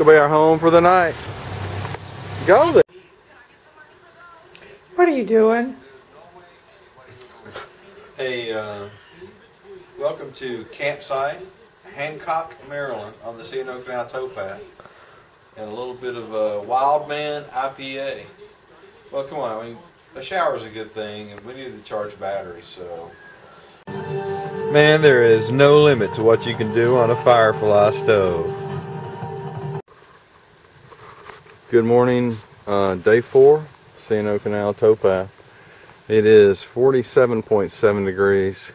gonna be our home for the night. Go there. What are you doing? Hey, welcome to Campsite, Hancock, Maryland, on the C&O Canal Towpath, and a little bit of Wildman IPA. Well, come on, I mean, a shower's a good thing, and we need to charge batteries, so. Man, there is no limit to what you can do on a Firefly stove. Good morning, day 4, C&O Canal Towpath. It is 47.7 degrees.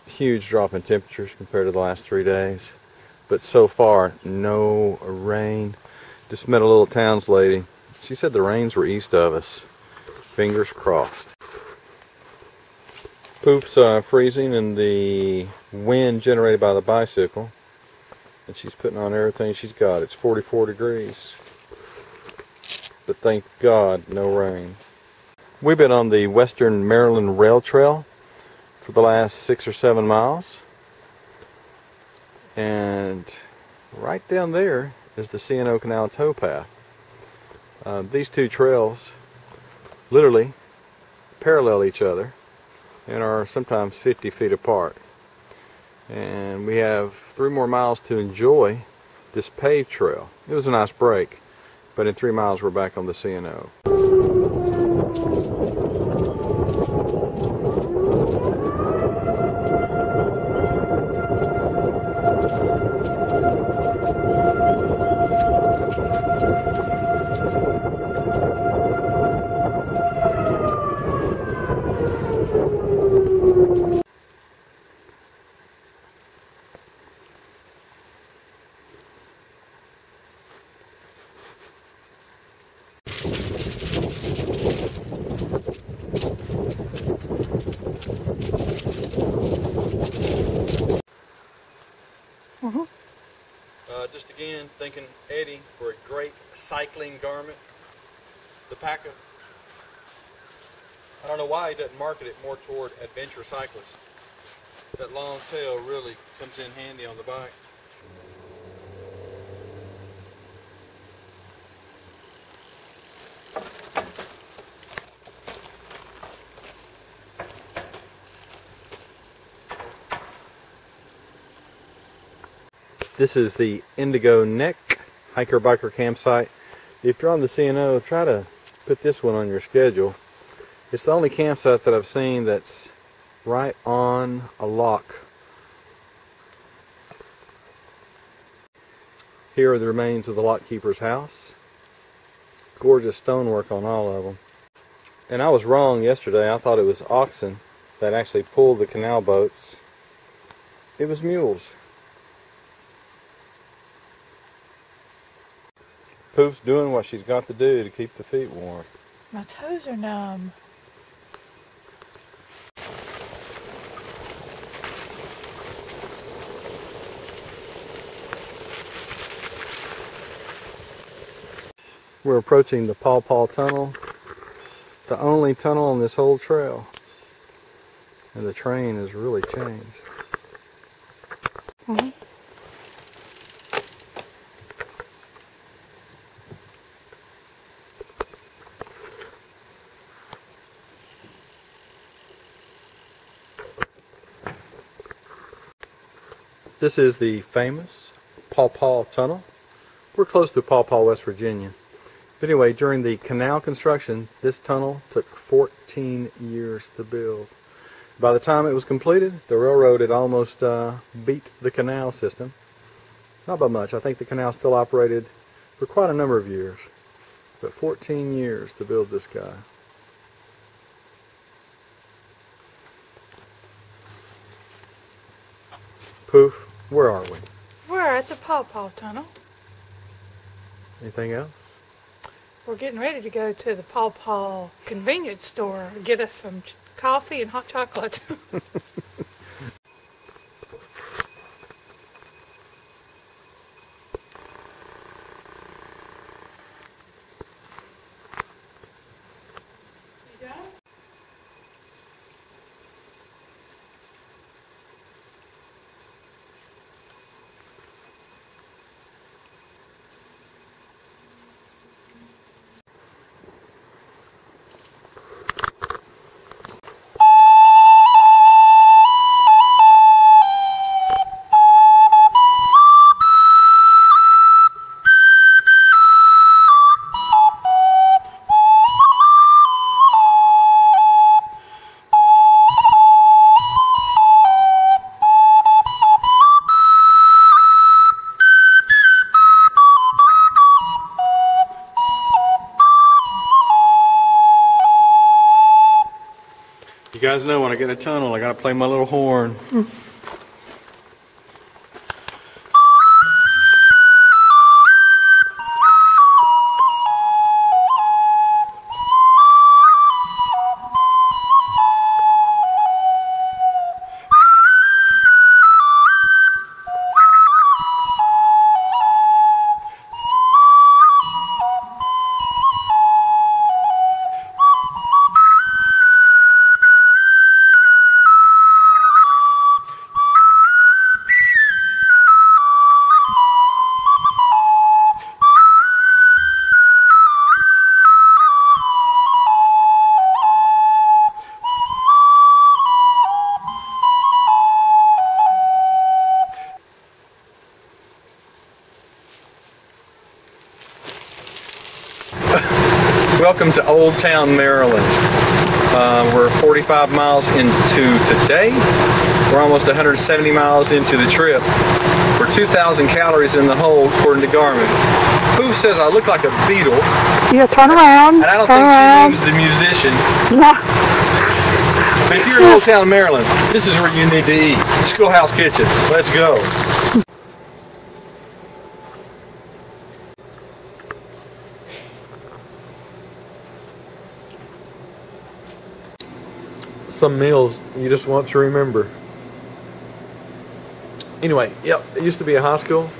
Huge drop in temperatures compared to the last 3 days. But so far, no rain. Just met a little towns lady. She said the rains were east of us. Fingers crossed. Poof's freezing in the wind generated by the bicycle. And she's putting on everything she's got. It's 44 degrees. But thank God, no rain. We've been on the Western Maryland Rail Trail for the last 6 or 7 miles. And right down there is the C&O Canal Towpath. These two trails literally parallel each other and are sometimes 50 feet apart. And we have 3 more miles to enjoy this paved trail. It was a nice break, but in 3 miles we're back on the C&O. Just again, thanking Eddie for a great cycling garment. The Paca. I don't know why he doesn't market it more toward adventure cyclists. That long tail really comes in handy on the bike. This is the Indigo Neck hiker-biker campsite. If you're on the C&O, try to put this one on your schedule. It's the only campsite that I've seen that's right on a lock. Here are the remains of the lock keeper's house. Gorgeous stonework on all of them. And I was wrong yesterday. I thought it was oxen that actually pulled the canal boats. It was mules. Poof's doing what she's got to do to keep the feet warm. My toes are numb. We're approaching the Pawpaw Tunnel, the only tunnel on this whole trail. And the train has really changed. Mm-hmm. This is the famous Pawpaw Tunnel. We're close to Pawpaw, West Virginia. But anyway, during the canal construction, this tunnel took 14 years to build. By the time it was completed, the railroad had almost beat the canal system. Not by much. I think the canal still operated for quite a number of years. But 14 years to build this guy. Poof, where are we? We're at the Pawpaw Tunnel. Anything else? We're getting ready to go to the Pawpaw convenience store and get us some coffee and hot chocolate. guys know when I get in a tunnel, I gotta play my little horn. Welcome to Old Town, Maryland. We're 45 miles into today. We're almost 170 miles into the trip. We're 2,000 calories in the hole, according to Garmin. Who says I look like a beetle? Yeah, turn around. And I don't turn think around. she means the musician. No. But if you're in Old Town, Maryland, this is where you need to eat. Schoolhouse Kitchen. Let's go. Some meals you just want to remember. Anyway, yep, it used to be a high school,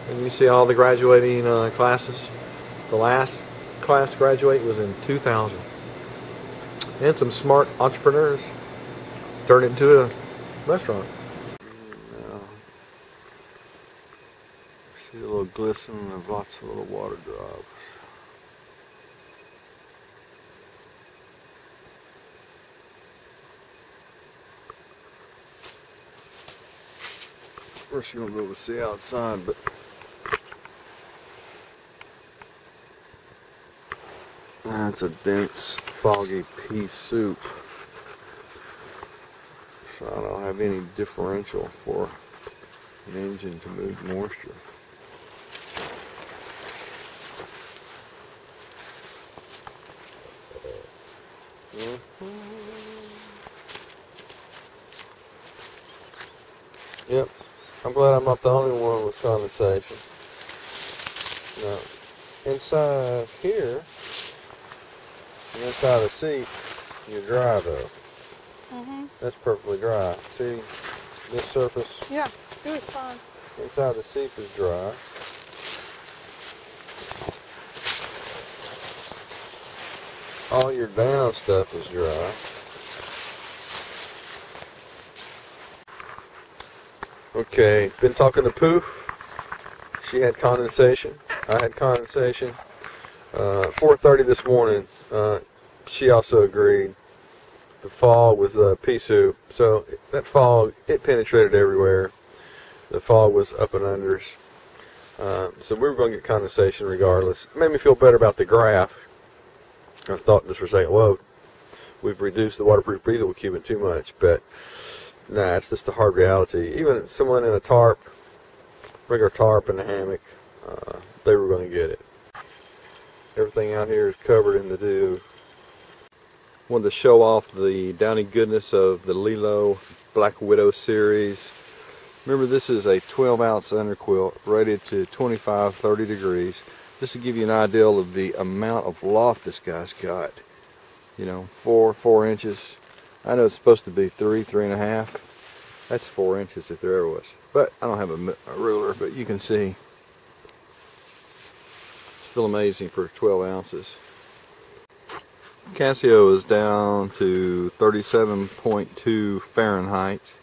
and you see all the graduating classes. The last class graduate was in 2000. And some smart entrepreneurs turned it into a restaurant. See a little glistening of lots of little water drops. Of course, you won't be able to see outside, but that's a dense, foggy pea soup. So I don't have any differential for an engine to move moisture. Yep. I'm glad I'm not the only one with condensation. Now, inside here, inside the seat, you're dry though. That's perfectly dry. See this surface? Yeah, it was fine. Inside the seat is dry. All your down stuff is dry. Okay, been talking to Poof. She had condensation. I had condensation. 4:30 this morning. She also agreed. The fog was pea soup, so that fog, it penetrated everywhere. The fog was up and unders. So we were going to get condensation regardless. It made me feel better about the graph. I thought this for a second, whoa, we've reduced the waterproof breathable cubing too much, but nah, it's just the hard reality. Even someone in a tarp, regular tarp in a hammock, they were going to get it. Everything out here is covered in the dew. Wanted to show off the downy goodness of the Lilo Black Widow series. Remember, this is a 12-ounce underquilt rated to 25-30 degrees. Just to give you an idea of the amount of loft this guy's got. You know, 4 inches. I know it's supposed to be 3.5. That's 4 inches if there ever was. But I don't have a ruler, but you can see. Still amazing for 12 ounces. Casio is down to 37.2 Fahrenheit.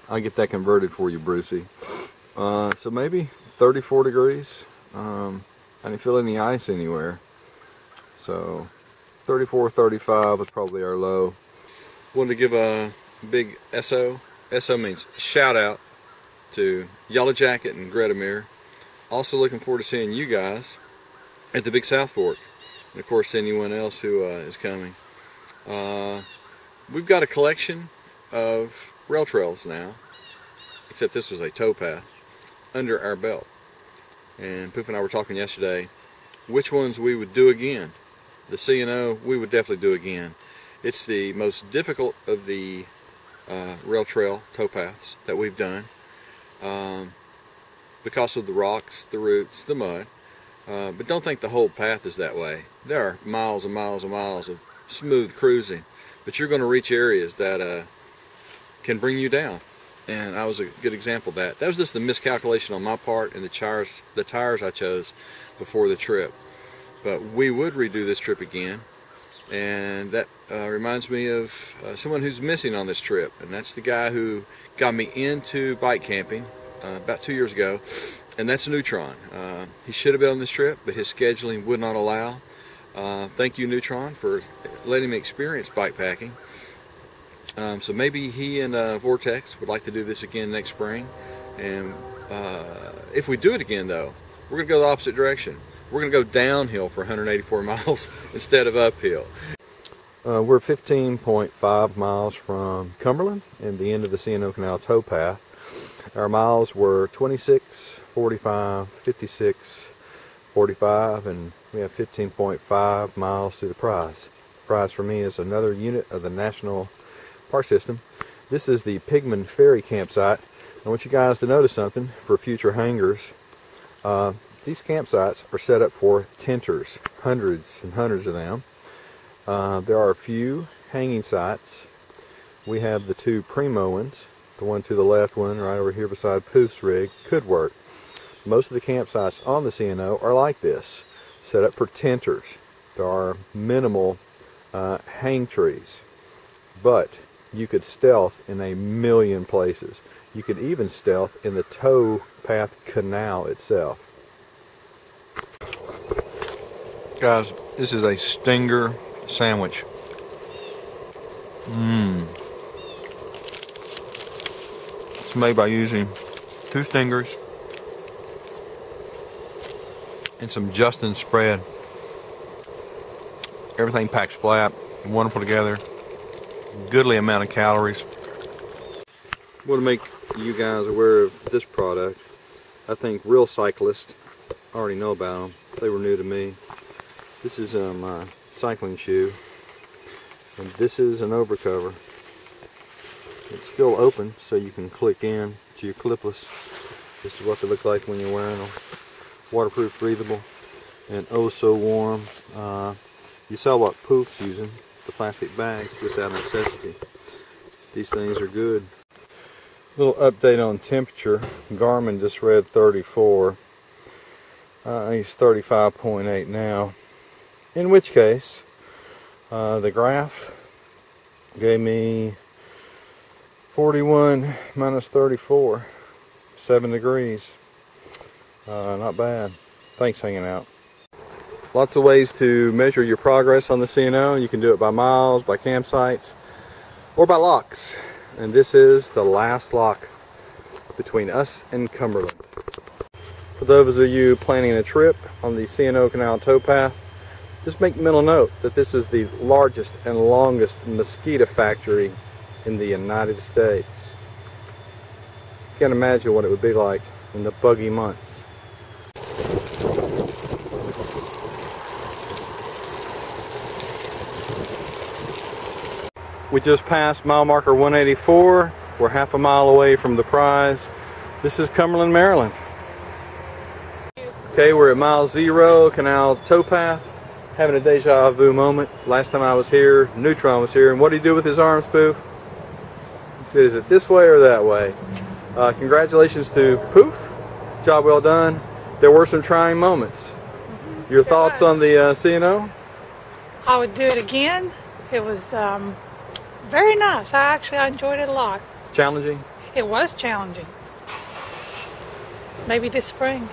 I'll get that converted for you, Brucey. So maybe 34 degrees. I didn't feel any ice anywhere. So 34, 35 was probably our low. Wanted to give a big SO. SO means shout out to Yellow Jacket and Gretamere. Also looking forward to seeing you guys at the Big South Fork. And of course anyone else who is coming. We've got a collection of rail trails now, except this was a towpath, under our belt. And Poof and I were talking yesterday which ones we would do again. The C&O we would definitely do again. It's the most difficult of the rail trail towpaths that we've done because of the rocks, the roots, the mud. But don't think the whole path is that way. There are miles and miles and miles of smooth cruising, but you're going to reach areas that can bring you down. And I was a good example of that. That was just a miscalculation on my part and the tires I chose before the trip. But we would redo this trip again, and that reminds me of someone who's missing on this trip, and that's the guy who got me into bike camping about 2 years ago, and that's Neutron. He should have been on this trip, but his scheduling would not allow. Thank you, Neutron, for letting me experience bike packing. So maybe he and Vortex would like to do this again next spring. And if we do it again, though, we're going to go the opposite direction. We're going to go downhill for 184 miles instead of uphill. We're 15.5 miles from Cumberland and the end of the C&O Canal towpath. Our miles were 26, 45, 56, 45, and we have 15.5 miles to the prize. The prize for me is another unit of the National Park System. This is the Pigman Ferry campsite. I want you guys to notice something for future hangers. These campsites are set up for tenters, hundreds and hundreds of them. There are a few hanging sites. We have the two primo ones. The one to the left one right over here beside Poof's rig could work. Most of the campsites on the C&O are like this, set up for tenters. There are minimal hang trees, but you could stealth in a million places. You could even stealth in the Towpath canal itself. Guys, this is a stinger sandwich. It's made by using 2 stingers and some Justin spread. Everything packs flat, wonderful together. Goodly amount of calories. I want to make you guys aware of this product. I think real cyclists already know about them. They were new to me. This is my cycling shoe, and this is an overcover. It's still open, so you can click in to your clipless. This is what they look like when you're wearing them. Waterproof, breathable, and oh so warm. You saw what Poof's using. The plastic bags, just out of necessity. These things are good. Little update on temperature. Garmin just read 34. It's 35.8 now. In which case, the graph gave me 41 minus 34, 7 degrees. Not bad. Thanks for hanging out. Lots of ways to measure your progress on the C&O. You can do it by miles, by campsites, or by locks. And this is the last lock between us and Cumberland. For those of you planning a trip on the C&O Canal towpath, just make mental note that this is the largest and longest mosquito factory in the United States. You can't imagine what it would be like in the buggy months. We just passed mile marker 184. We're half a mile away from the prize. This is Cumberland, Maryland. Okay, we're at mile 0, Canal Towpath. Having a deja vu moment. Last time I was here, Neutron was here, and what did he do with his arms, Poof? He said, is it this way or that way? Congratulations to Poof. Job well done. There were some trying moments. Your thoughts on the C&O? I would do it again. It was very nice. I enjoyed it a lot. Challenging? It was challenging. Maybe this spring.